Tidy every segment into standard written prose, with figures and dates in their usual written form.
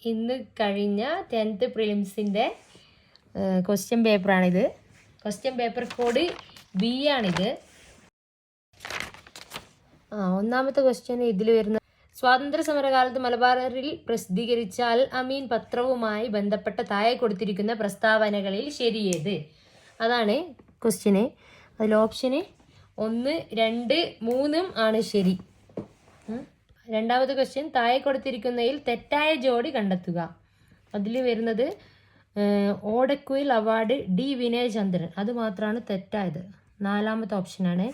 ഇന്ന് കഴിഞ്ഞ 10th പ്രിലിംസിൻ്റെ ക്വസ്റ്റ്യൻ പേപ്പറാണിത്. ക്വസ്റ്റ്യൻ പേപ്പർ കോഡ് ബി ആണിത്. ഒന്നാമത്തെ ക്വസ്റ്റ്യൻ ഇതിൽ വരുന്ന സ്വാതന്ത്ര്യ സമരകാലത്ത് മലബാറിൽ പ്രസിദ്ധീകരിച്ച അൽ അമീൻ പത്രവുമായി ബന്ധപ്പെട്ട താഴെ കൊടുത്തിരിക്കുന്ന പ്രസ്താവനകളിൽ ശരിയേത്? അതാണ് ക്വസ്റ്റ്യന്. അതിൽ ഓപ്ഷന് 1, 2, 3 ആണ് ശരി. രണ്ടാമത്തെ ക്വസ്റ്റ്യൻ താഴെ കൊടുത്തിരിക്കുന്നതിൽ തെറ്റായ ജോഡി കണ്ടെത്തുക. അതിൽ വരുന്നത് ഓടക്കുയിൽ അവാർഡ് ഡി വിനയചന്ദ്രൻ, അത് മാത്രമാണ് തെറ്റായത്. 4ാമത്തെ ഓപ്ഷനാണ്.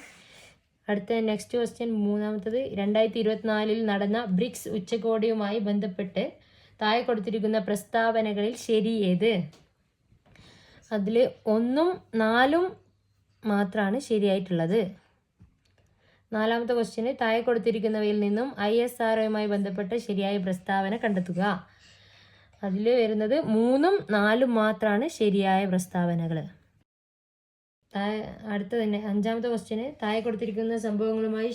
അടുത്ത നെക്സ്റ്റ് ക്വസ്റ്റ്യൻ മൂന്നാമത്തത് 2024 നടന്ന ബ്രിക്സ് ഉച്ചകോടിയുമായി ബന്ധപ്പെട്ട് താഴെ കൊടുത്തിരിക്കുന്ന പ്രസ്താവനകളിൽ ശരി ഏത്? അതിൽ 1ഉം 4ഉം മാത്രമാണ് ശരിയായിട്ടുള്ളത്. 4ാമത്തെ ക്വസ്റ്റ്യന് താഴെ കൊടുത്തിരിക്കുന്നവയിൽ നിന്നും ISROയുമായി ബന്ധപ്പെട്ട ശരിയായ പ്രസ്താവന കണ്ടെത്തുക. അതിൽ വരുന്നത് 3ഉം 4ഉം മാത്രമാണ് ശരിയായ പ്രസ്താവനകൾ. അടുത്ത തന്നെ 5ാമത്തെ ക്വസ്റ്റ്യന് താഴെ കൊടുത്തിരിക്കുന്ന സംഭവങ്ങളുമായി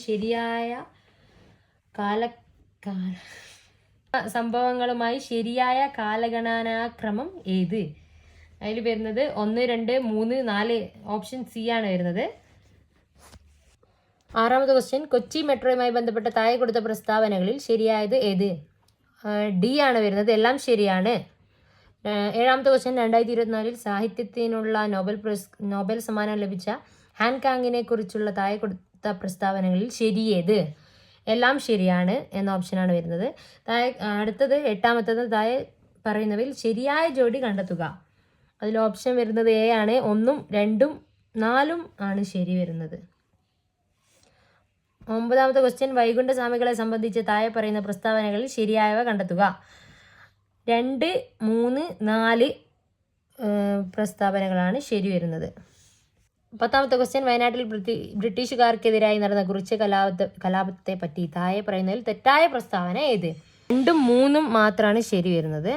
ശരിയായ കാലഗണനാക്രമം ഏത്? അതിൽ വരുന്നത് 1, 2, 3, 4 ഓപ്ഷൻ സി ആണ് വരുന്നത്. 6ാമത്തെ ക്വസ്റ്റ്യൻ കൊച്ചി മെട്രോയുമായി ബന്ധപ്പെട്ട താഴെ കൊടുത്ത പ്രസ്താവനകളിൽ ശരിയായത് ഏത്? ഡി ആണ് വരുന്നത്, എല്ലാം ശരിയാണ്. 7ാമത്തെ ക്വസ്റ്റ്യൻ 2024 സാഹിത്യത്തിനുള്ള നോബൽ സമ്മാനം ലഭിച്ച ഹാൻകാങ്ങിനെ കുറിച്ചുള്ള താഴെ കൊടുത്ത പ്രസ്താവനകളിൽ ശരിയേത്? എല്ലാം ശരിയാണ് എന്ന ഓപ്ഷനാണ് വരുന്നത്. അടുത്തത് 8ാമത്തത് താഴെ പറയുന്നവയിൽ ശരിയായ ജോഡി കണ്ടെത്തുക. അതിൽ ഓപ്ഷൻ വരുന്നത് എ ആണ്. 1ഉം 2ഉം 4ഉം ആണ് ശരി വരുന്നത്. 9ാമത്തെ ക്വസ്റ്റ്യൻ വൈകുണ്ഠസ്വാമികളെ സംബന്ധിച്ച് താഴെ പറയുന്ന പ്രസ്താവനകളിൽ ശരിയായവ കണ്ടെത്തുക. 2, 3, 4 പ്രസ്താവനകളാണ് ശരി വരുന്നത്. 10ാമത്തെ ക്വസ്റ്റ്യൻ വയനാട്ടിൽ ബ്രിട്ടീഷുകാർക്കെതിരായി നടന്ന കുറിച്യ കലാപത്തെ പറ്റി താഴെ പറയുന്നതിൽ തെറ്റായ പ്രസ്താവന ഏത്? 2ഉം 3ഉം മാത്രമാണ് ശരി വരുന്നത്.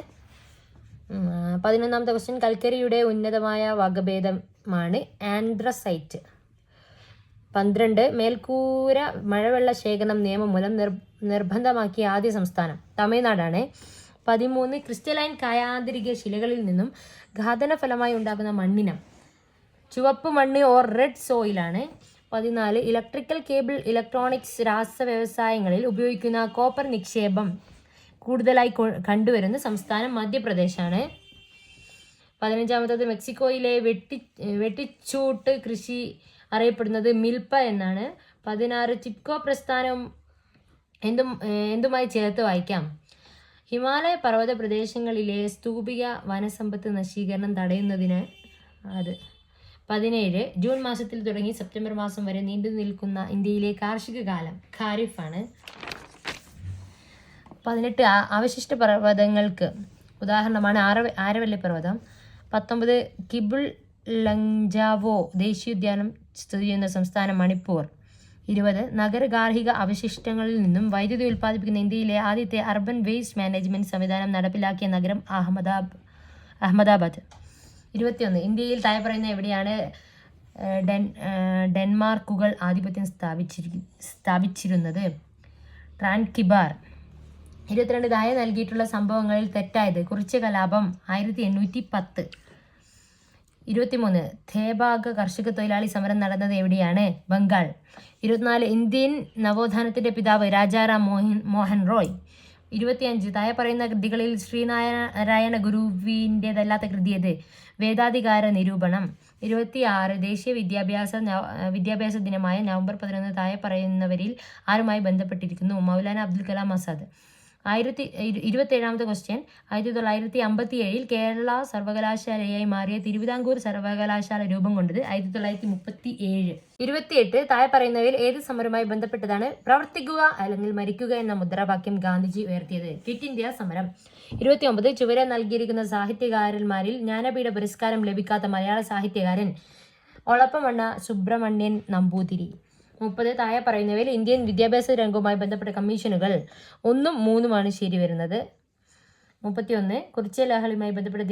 11ാമത്തെ ക്വസ്റ്റ്യൻ കൽക്കരിയുടെ ഉന്നതമായ വകഭേദമാണ് ആന്ത്രസൈറ്റ്. 12 മേൽക്കൂര മഴവെള്ള ശേഖരണം നിയമം മൂലം നിർബന്ധമാക്കിയ ആദ്യ സംസ്ഥാനം തമിഴ്നാടാണ്. 13 ക്രിസ്റ്റലൈൻ കായാന്തരിക ശിലകളിൽ നിന്നും ഘാതന ഫലമായി ഉണ്ടാകുന്ന മണ്ണിനം ചുവപ്പ് മണ്ണ് ഓർ റെഡ് സോയിലാണ്. 14 ഇലക്ട്രിക്കൽ കേബിൾ ഇലക്ട്രോണിക്സ് രാസ വ്യവസായങ്ങളിൽ ഉപയോഗിക്കുന്ന കോപ്പർ നിക്ഷേപം കൂടുതലായി കണ്ടുവരുന്ന സംസ്ഥാനം മധ്യപ്രദേശാണ്. 15ാമത്തത് മെക്സിക്കോയിലെ വെട്ടിച്ചൂട്ട് കൃഷി അറിയപ്പെടുന്നത് മിൽപ്പ എന്നാണ്. 16 ചിപ്കോ പ്രസ്ഥാനം എന്തുമായി ചേർത്ത് വായിക്കാം? ഹിമാലയ പർവ്വത പ്രദേശങ്ങളിലെ സ്തൂപിക വനസമ്പത്ത് നശീകരണം തടയുന്നതിന് അത്. 17 ജൂൺ മാസത്തിൽ തുടങ്ങി സെപ്റ്റംബർ മാസം വരെ നീണ്ടു നിൽക്കുന്ന ഇന്ത്യയിലെ കാർഷിക കാലം ഖാരിഫാണ്. 18 അവശിഷ്ട പർവ്വതങ്ങൾക്ക് ഉദാഹരണമാണ് ആരവല്ലി പർവ്വതം. 19 കിബിൾ ലങ്ജാവോ ദേശീയോദ്യാനം സ്ഥിതി ചെയ്യുന്ന സംസ്ഥാനം മണിപ്പൂർ. 20 നഗര ഗാർഹിക അവശിഷ്ടങ്ങളിൽ നിന്നും വൈദ്യുതി ഉൽപ്പാദിപ്പിക്കുന്ന ഇന്ത്യയിലെ ആദ്യത്തെ അർബൻ വേസ്റ്റ് മാനേജ്മെന്റ് സംവിധാനം നടപ്പിലാക്കിയ നഗരം അഹമ്മദാബാദ്. 21 ഇന്ത്യയിൽ താഴെ പറയുന്ന എവിടെയാണ് ഡെൻമാർക്കുകൾ ആധിപത്യം സ്ഥാപിച്ചിരുന്നത്? ട്രാൻകിബാർ. 22 താഴെ നൽകിയിട്ടുള്ള സംഭവങ്ങളിൽ തെറ്റായത്? കുറിച്യ കലാപം 1810. 23 ഥേബാഗ് കർഷക തൊഴിലാളി സമരം നടന്നത് എവിടെയാണ്? ബംഗാൾ. 24 ഇന്ത്യൻ നവോത്ഥാനത്തിന്റെ പിതാവ് രാജാറാം മോഹൻ റോയ്. 25 താഴെ പറയുന്ന കൃതികളിൽ ശ്രീനാരായണ ഗുരുവിൻ്റെതല്ലാത്ത കൃതി ഏത്? വേദാധികാര നിരൂപണം. 26 ദേശീയ വിദ്യാഭ്യാസ ദിനമായ നവംബർ 11 താഴെ പറയുന്നവരിൽ ആരുമായി ബന്ധപ്പെട്ടിരിക്കുന്നു? മൗലാന അബ്ദുൽ കലാം ആസാദ്. 27ാമത്തെ ക്വസ്റ്റ്യൻ 1957 കേരള സർവകലാശാലയായി മാറിയ തിരുവിതാംകൂർ സർവകലാശാല രൂപം കൊണ്ടത് 1937. 28 താഴെ പറയുന്നവയിൽ ഏത് സമരവുമായി ബന്ധപ്പെട്ടതാണ്? പ്രവർത്തിക്കുക അല്ലെങ്കിൽ മരിക്കുക എന്ന മുദ്രാവാക്യം ഗാന്ധിജി ഉയർത്തിയത്? ക്വിറ്റ് ഇന്ത്യ സമരം. 29 ചുവരെ നൽകിയിരിക്കുന്ന സാഹിത്യകാരന്മാരിൽ ജ്ഞാനപീഠ പുരസ്കാരം ലഭിക്കാത്ത മലയാള സാഹിത്യകാരൻ? ഒളപ്പമണ്ണ സുബ്രഹ്മണ്യൻ നമ്പൂതിരി. 30 താഴെ പറയുന്നവയിൽ ഇന്ത്യൻ വിദ്യാഭ്യാസ രംഗവുമായി ബന്ധപ്പെട്ട കമ്മീഷനുകൾ 1ഉം 3ഉമാണ് ശരി വരുന്നത്. 31 കുറിച്യ ലഹളയുമായി ബന്ധപ്പെട്ട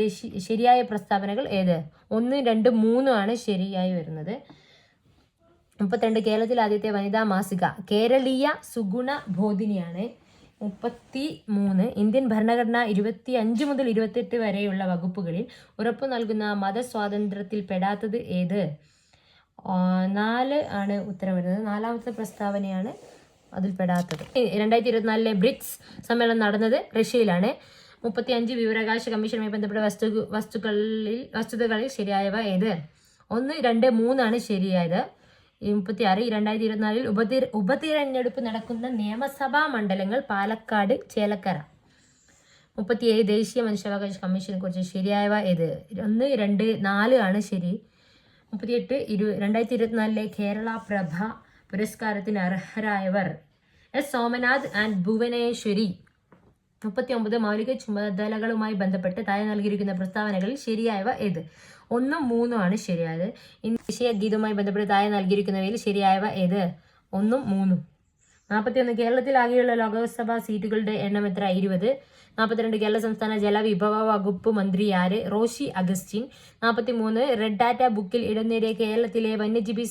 ശരിയായ പ്രസ്താവനകൾ ഏത്? 1, 2, 3 ആണ് ശരിയായി വരുന്നത്. 32 കേരളത്തിലെ ആദ്യത്തെ വനിതാ മാസിക കേരളീയ സുഗുണ ബോധിനിയാണ്. 33 ഇന്ത്യൻ ഭരണഘടന 25 മുതൽ 28 വരെയുള്ള വകുപ്പുകളിൽ ഉറപ്പു നൽകുന്ന മതസ്വാതന്ത്ര്യത്തിൽ പെടാത്തത് ഏത്? 4 ആണ് ഉത്തരം വരുന്നത്. 4ാമത്തെ പ്രസ്താവനയാണ് അതിൽ പെടാത്തത്. 2024 ബ്രിക്സ് സമ്മേളനം നടന്നത് റഷ്യയിലാണ്. 35 വിവരാവകാശ കമ്മീഷനുമായി ബന്ധപ്പെട്ട വസ്തുതകളിൽ ശരിയായവ ഏത്? 1, 2, 3 ആണ് ശരിയായത്. 36 2024 ഉപതിരഞ്ഞെടുപ്പ് നടക്കുന്ന നിയമസഭാ മണ്ഡലങ്ങൾ പാലക്കാട്, ചേലക്കര. 37 ദേശീയ മനുഷ്യാവകാശ കമ്മീഷനെ കുറിച്ച് ശരിയായവ ഏത്? 1, 2, 4 ആണ് ശരി. 38 2024 കേരള പ്രഭ പുരസ്കാരത്തിന് അർഹരായവർ എസ് സോമനാഥ് ആൻഡ് ഭുവനേശ്വരി. 39 മൗലിക ചുമതലകളുമായി ബന്ധപ്പെട്ട് താഴെ നൽകിയിരിക്കുന്ന പ്രസ്താവനകളിൽ ശരിയായവ ഏത്? 1, 3 ആണ് ശരിയായത്. ദേശീയ ഗീതവുമായി ബന്ധപ്പെട്ട് താഴെ നൽകിയിരിക്കുന്നവയിൽ ശരിയായവ ഏത്? 1, 3. 41 കേരളത്തിലാകെയുള്ള ലോക്സഭാ സീറ്റുകളുടെ എണ്ണം എത്ര? 20. 42 കേരള സംസ്ഥാന ജലവിഭവ വകുപ്പ് മന്ത്രി ആര്? റോഷി അഗസ്റ്റിൻ. 43 റെഡ് ഡാറ്റ ബുക്കിൽ ഇടം നേടിയ കേരളത്തിലെ വന്യജീവി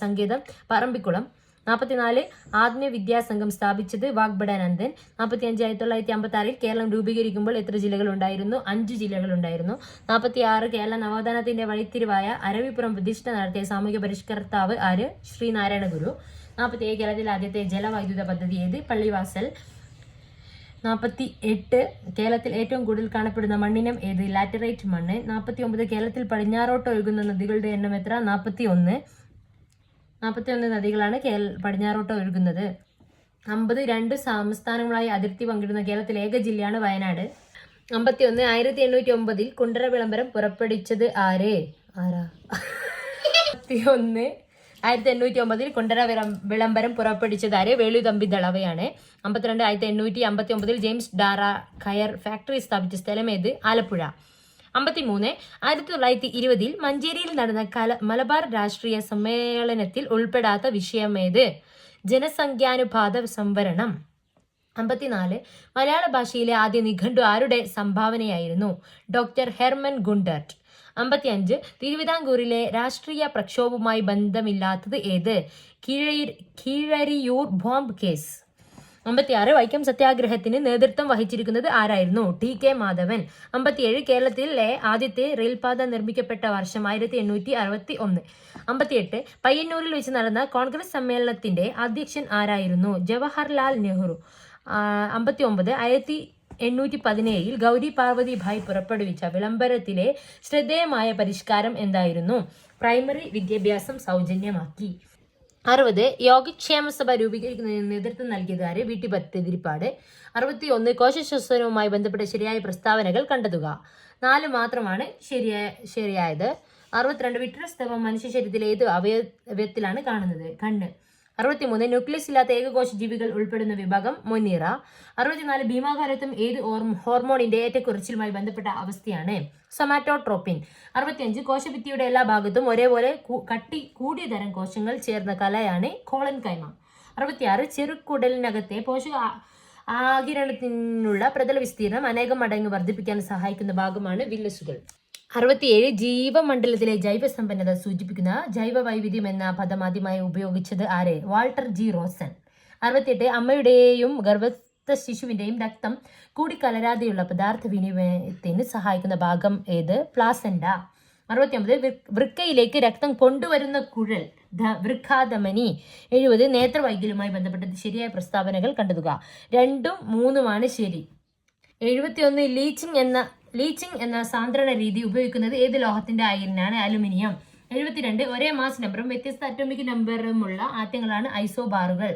സങ്കേതം പറമ്പിക്കുളം. 44 ആത്മീയ വിദ്യാസംഘം സ്ഥാപിച്ചത് വാഗ്ബടാനന്ദൻ. 45 1956 കേരളം രൂപീകരിക്കുമ്പോൾ എത്ര ജില്ലകളുണ്ടായിരുന്നു? 5 ജില്ലകളുണ്ടായിരുന്നു. 46 കേരള നവോത്ഥാനത്തിന്റെ വഴിത്തിരിവായ അരവിപ്പുറം പ്രതിഷ്ഠ നടത്തിയ സാമൂഹിക പരിഷ്കർത്താവ് ആര്? ശ്രീനാരായണ ഗുരു. 47 കേരളത്തിലെ ആദ്യത്തെ ജലവൈദ്യുത പദ്ധതി ഏത്? പള്ളിവാസൽ. 48 കേരളത്തിൽ ഏറ്റവും കൂടുതൽ കാണപ്പെടുന്ന മണ്ണിനം ഏത്? ലാറ്ററൈറ്റ് മണ്ണ്. 49 കേരളത്തിൽ പടിഞ്ഞാറോട്ട് ഒഴുകുന്ന നദികളുടെ എണ്ണം എത്ര? 41 നദികളാണ് പടിഞ്ഞാറോട്ട് ഒഴുകുന്നത്. 50 2 സംസ്ഥാനങ്ങളായി അതിർത്തി പങ്കിടുന്ന കേരളത്തിലെ ഏക ജില്ലയാണ് വയനാട്. 51 1809 കുണ്ടറ വിളംബരം പുറപ്പെടുവിച്ചത് ആര്? 51 1809 കുണ്ടറ വിളംബരം പുറപ്പെടുവിച്ചത് ആര്? വേലുതമ്പി ദളവയാണ്. 52 1859 ജെയിംസ് ഡാറ കയർ ഫാക്ടറി സ്ഥാപിച്ച സ്ഥലം ഏത്? ആലപ്പുഴ. 53 1920 മഞ്ചേരിയിൽ നടന്ന മലബാർ രാഷ്ട്രീയ സമ്മേളനത്തിൽ ഉൾപ്പെടാത്ത വിഷയമേത്? ജനസംഖ്യാനുപാത സംവരണം. 54 മലയാള ഭാഷയിലെ ആദ്യ നിഘണ്ടു ആരുടെ സംഭാവനയായിരുന്നു? Doctor Hermann Gundert. 55 തിരുവിതാംകൂറിലെ രാഷ്ട്രീയ പ്രക്ഷോഭവുമായി ബന്ധമില്ലാത്തത് ഏത്? Keezhariyur bomb case. 56 വൈക്കം സത്യാഗ്രഹത്തിന് നേതൃത്വം വഹിച്ചിരിക്കുന്നത് ആരായിരുന്നു? ടി.കെ. മാധവൻ. 57 കേരളത്തിലെ ആദ്യത്തെ റെയിൽപാത നിർമ്മിക്കപ്പെട്ട വർഷം 1861. 58 പയ്യന്നൂരിൽ വെച്ച് നടന്ന കോൺഗ്രസ് സമ്മേളനത്തിന്റെ അധ്യക്ഷൻ ആരായിരുന്നു? ജവഹർലാൽ നെഹ്റു. 59 1817 ഗൗരി പാർവതി ഭായ് പുറപ്പെടുവിച്ച വിളംബരത്തിലെ ശ്രദ്ധേയമായ പരിഷ്കാരം എന്തായിരുന്നു? പ്രൈമറി വിദ്യാഭ്യാസം സൗജന്യമാക്കി. 60 യോഗക്ഷേമ സഭ രൂപീകരിക്കുന്നതിന് നേതൃത്വം നൽകിയത് ആര്? വി.ടി. ഭട്ടതിരിപ്പാട്. 61 കോശശ്വസനവുമായി ബന്ധപ്പെട്ട ശരിയായ പ്രസ്താവനകൾ കണ്ടെത്തുക. 4 മാത്രമാണ് ശരിയായത്. 62 വിട്രസ് സ്തവം മനുഷ്യ ശരീരത്തിലെ ഏത് അവയവത്തിലാണ് കാണുന്നത്? കണ്ണ്. 63 ന്യൂക്ലിയസ് ഇല്ലാത്ത ഏകകോശ ജീവികൾ ഉൾപ്പെടുന്ന വിഭാഗം മൊനീറ. 64 ഭീമാകാരത്വം ഏത് ഹോർമോണിന്റെ ഏറ്റക്കുറച്ചിലുമായി ബന്ധപ്പെട്ട അവസ്ഥയാണ്? സൊമാറ്റോട്രോപ്പിൻ. 65 കോശഭിത്തിയുടെ എല്ലാ ഭാഗത്തും ഒരേപോലെ കട്ടി കൂടിയ തരം കോശങ്ങൾ ചേർന്ന കലയാണ് കോളൻ കൈമ. 66 ചെറുകുടലിനകത്തെ പോഷക ആകിരണത്തിനുള്ള പ്രതല വിസ്തീർണം അനേകം മടങ്ങ് വർദ്ധിപ്പിക്കാൻ സഹായിക്കുന്ന ഭാഗമാണ് വില്ലസുകൾ. 67 ജീവമണ്ഡലത്തിലെ ജൈവസമ്പന്നത സൂചിപ്പിക്കുന്ന ജൈവ വൈവിധ്യം എന്ന പദം ആദ്യമായി ഉപയോഗിച്ചത് ആര്? Walter G Rosan. 68 അമ്മയുടെയും ഗർഭസ്ഥ ശിശുവിന്റെയും രക്തം കൂടിക്കലരാതെയുള്ള പദാർത്ഥ വിനിമയത്തിന് സഹായിക്കുന്ന ഭാഗം ഏത്? പ്ലാസെന്റ. 69 വൃക്കയിലേക്ക് രക്തം കൊണ്ടുവരുന്ന കുഴൽ വൃക്കാധമനി. 70 നേത്രവൈകല്യവുമായി ബന്ധപ്പെട്ട ശരിയായ പ്രസ്താവനകൾ കണ്ടെത്തുക. 2ഉം 3ഉമാണ് ശരി. 71 ലീച്ചിങ് എന്ന സാന്ദ്രണ രീതി ഉപയോഗിക്കുന്നത് ഏത് ലോഹത്തിന്റെ അയിരിനാണ്? അലുമിനിയം. 72 ഒരേ മാസ് നമ്പറും വ്യത്യസ്ത അറ്റോമിക് നമ്പറുമുള്ള ആറ്റങ്ങളാണ് ഐസോബാറുകൾ.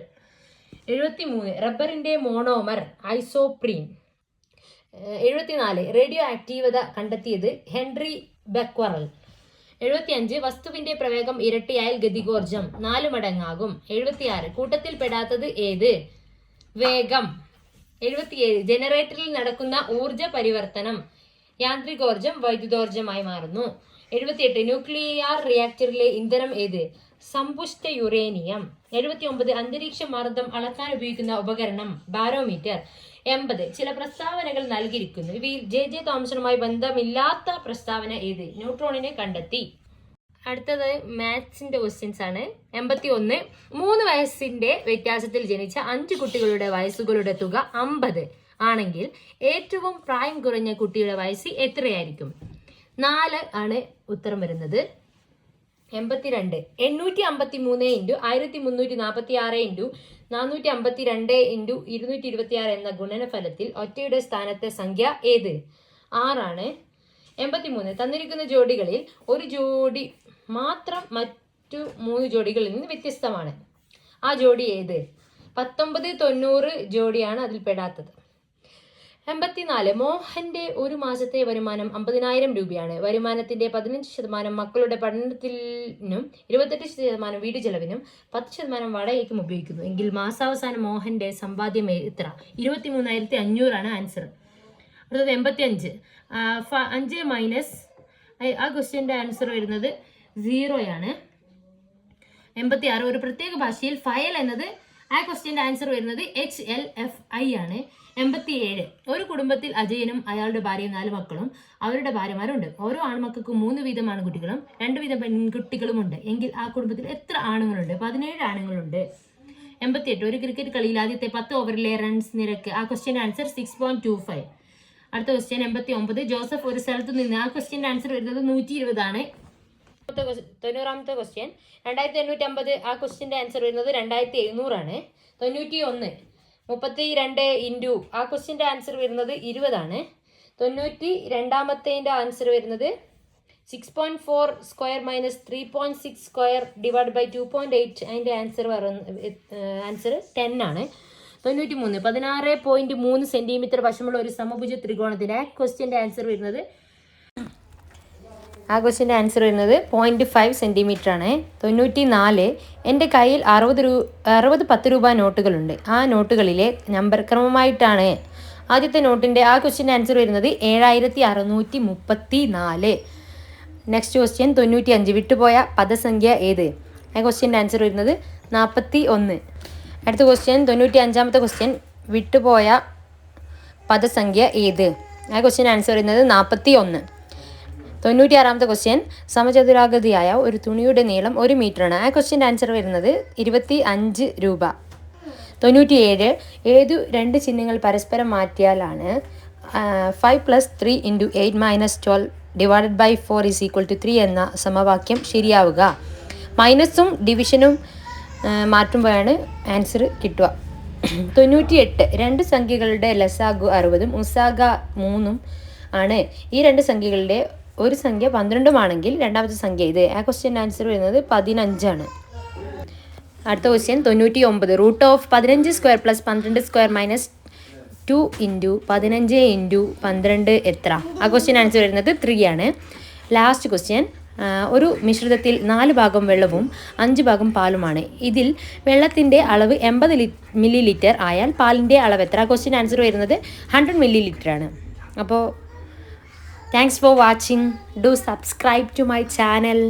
73 റബ്ബറിന്റെ മോണോമർ ഐസോപ്രീൻ. 74 റേഡിയോ ആക്റ്റീവത കണ്ടെത്തിയത് ഹെൻറി ബെക്വറൽ. 75 വസ്തുവിന്റെ പ്രവേഗം ഇരട്ടിയായാൽ ഗതികോർജം 4 മടങ്ങാകും. 76 കൂട്ടത്തിൽ പെടാത്തത് ഏത്? വേഗം. 77 ജനറേറ്ററിൽ നടക്കുന്ന ഊർജ പരിവർത്തനം യാന്ത്രികോർജം വൈദ്യുതോർജമായി മാറുന്നു. 78 ന്യൂക്ലിയർ റിയാക്ടറിലെ ഇന്ധനം ഏത്? സമ്പുഷ്ട യുറേനിയം. 79 അന്തരീക്ഷ മർദ്ദം അളക്കാൻ ഉപയോഗിക്കുന്ന ഉപകരണം ബാരോമീറ്റർ. 80 ചില പ്രസ്താവനകൾ നൽകിയിരിക്കുന്നു. ഇവയിൽ ജെ തോംസണുമായി ബന്ധമില്ലാത്ത പ്രസ്താവന ഏത്? ന്യൂട്രോണിനെ കണ്ടെത്തി. അടുത്തത് മാത്സിന്റെ ക്വസ്റ്റ്യൻസ് ആണ്. 81. 3 വയസ്സിന്റെ വ്യത്യാസത്തിൽ ജനിച്ച 5 കുട്ടികളുടെ വയസ്സുകളുടെ തുക 50 ആണെങ്കിൽ ഏറ്റവും പ്രായം കുറഞ്ഞ കുട്ടിയുടെ വയസ്സ് എത്രയായിരിക്കും? 4 ആണ് ഉത്തരം വരുന്നത്. 82. 853 × 1346 × 452 × 226 എന്ന ഗുണനഫലത്തിൽ ഒറ്റയുടെ സ്ഥാനത്തെ സംഖ്യ ഏത്? 6 ആണ്. 83. തന്നിരിക്കുന്ന ജോഡികളിൽ ഒരു ജോഡി മാത്രം മറ്റു 3 ജോഡികളിൽ നിന്ന് വ്യത്യസ്തമാണ്. ആ ജോഡി ഏത്? 19, 90 ജോഡിയാണ് അതിൽ പെടാത്തത്. 84. മോഹന്റെ ഒരു മാസത്തെ വരുമാനം 50,000 രൂപയാണ്. വരുമാനത്തിന്റെ 15% മക്കളുടെ പഠനത്തിനും 28% വീട് ചെലവിനും 10% വാടകയ്ക്കും ഉപയോഗിക്കുന്നു എങ്കിൽ മാസാവസാനം മോഹന്റെ സമ്പാദ്യം എത്ര? 23,500 ആണ് ആൻസർ. അടുത്തത് 85. 5 മൈനസ് ആ ക്വസ്റ്റ്യന്റെ ആൻസർ വരുന്നത് 0 ആണ്. 86. ഒരു പ്രത്യേക ഭാഷയിൽ ഫയൽ എന്നത് ആ ക്വസ്റ്റ്യന്റെ ആൻസർ വരുന്നത് HLFI ആണ്. 87. ഒരു കുടുംബത്തിൽ അജയനും അയാളുടെ ഭാര്യയും 4 മക്കളും അവരുടെ ഭാര്യമാരുണ്ട്. ഓരോ ആൺമക്കൾക്കും 3 വീതം ആൺകുട്ടികളും 2 വീതം പെൺകുട്ടികളും ഉണ്ട് എങ്കിൽ ആ കുടുംബത്തിൽ എത്ര ആണുങ്ങളുണ്ട്? 17 ആണുങ്ങളുണ്ട്. 88. ഒരു ക്രിക്കറ്റ് കളിയിൽ ആദ്യത്തെ 10 ഓവറിലെ റൺസ് നിരക്ക് ആ ക്വസ്റ്റ്യന്റെ ആൻസർ 6.25. അടുത്ത ക്വസ്റ്റ്യൻ 89. ജോസഫ് ഒരു സ്ഥലത്ത് നിന്ന് ആ ക്വസ്റ്റ്യന്റെ ആൻസർ വരുന്നത് 120 ആണ്. 90ാമത്തെ ക്വസ്റ്റ്യൻ 2850 ആ ക്വസ്റ്റ്യന്റെ ആൻസർ വരുന്നത് 2700 ആണ്. 91. 32 × ആ ക്വസ്റ്റ്യന്റെ ആൻസർ വരുന്നത് 20 ആണ്. 92ാമത്തേൻ്റെ ആൻസർ വരുന്നത് 6.4 square minus 3.6 square divide by 2.8 അതിൻ്റെ ആൻസർ 10 ആണ്. 93. 16.3 സെന്റിമീറ്റർ വശമുള്ള ഒരു സമഭുജ ത്രികോണത്തിന്റെ ക്വസ്റ്റ്യന്റെ ആൻസർ വരുന്നത് 0.5 സെന്റിമീറ്റർ ആണ്. 94. എൻ്റെ കയ്യിൽ 60 10 രൂപ നോട്ടുകളുണ്ട്. ആ നോട്ടുകളിലെ നമ്പർ ക്രമമായിട്ടാണ്. ആദ്യത്തെ നോട്ടിൻ്റെ ആ ക്വസ്റ്റ്യൻ്റെ ആൻസർ വരുന്നത് 7634. Next question 95. വിട്ടുപോയ പദസംഖ്യ ഏത്? ആ ക്വസ്റ്റ്യൻ്റെ ആൻസർ വരുന്നത് 41. അടുത്ത ക്വസ്റ്റ്യൻ 95ാമത്തെ ക്വസ്റ്റ്യൻ വിട്ടുപോയ പദസംഖ്യ ഏത്? ആ ക്വസ്റ്റ്യൻ ആൻസർ വരുന്നത് 41. 96ാമത്തെ ക്വസ്റ്റ്യൻ സമചതുരാകൃതിയായ ഒരു തുണിയുടെ നീളം 1 മീറ്ററാണ്. ആ ക്വസ്റ്റ്യൻ്റെ ആൻസർ വരുന്നത് 25 രൂപ. 97. ഏതു 2 ചിഹ്നങ്ങൾ പരസ്പരം മാറ്റിയാലാണ് 5 + 3 × 8 - 12 ഡിവൈഡഡ് ബൈ 4 = 3 എന്ന സമവാക്യം ശരിയാവുക? മൈനസും ഡിവിഷനും മാറ്റുമ്പോഴാണ് ആൻസർ കിട്ടുക. 98. 2 സംഖ്യകളുടെ ലസാഗു 60ഉം ഉസാഗ 3ഉം ആണ്. ഈ 2 സംഖ്യകളുടെ ഒരു സംഖ്യ 12 ആണെങ്കിൽ രണ്ടാമത്തെ സംഖ്യ ഇത്? ആ ക്വസ്റ്റ്യൻ ആൻസർ വരുന്നത് 15 ആണ്. അടുത്ത ക്വസ്റ്റ്യൻ 99. √15² + 12² - 2 × 15 × 12 എത്ര? ആ ക്വസ്റ്റ്യൻ ആൻസർ വരുന്നത് 3 ആണ്. ലാസ്റ്റ് ക്വസ്റ്റ്യൻ ഒരു മിശ്രിതത്തിൽ 4 ഭാഗം വെള്ളവും 5 ഭാഗം പാലുമാണ്. ഇതിൽ വെള്ളത്തിൻ്റെ അളവ് 80 ml ആയാൽ പാലിൻ്റെ അളവ് എത്ര? ആ ക്വസ്റ്റ്യൻ ആൻസർ വരുന്നത് 100 ml ആണ്. അപ്പോൾ thanks for watching. Do subscribe to my channel.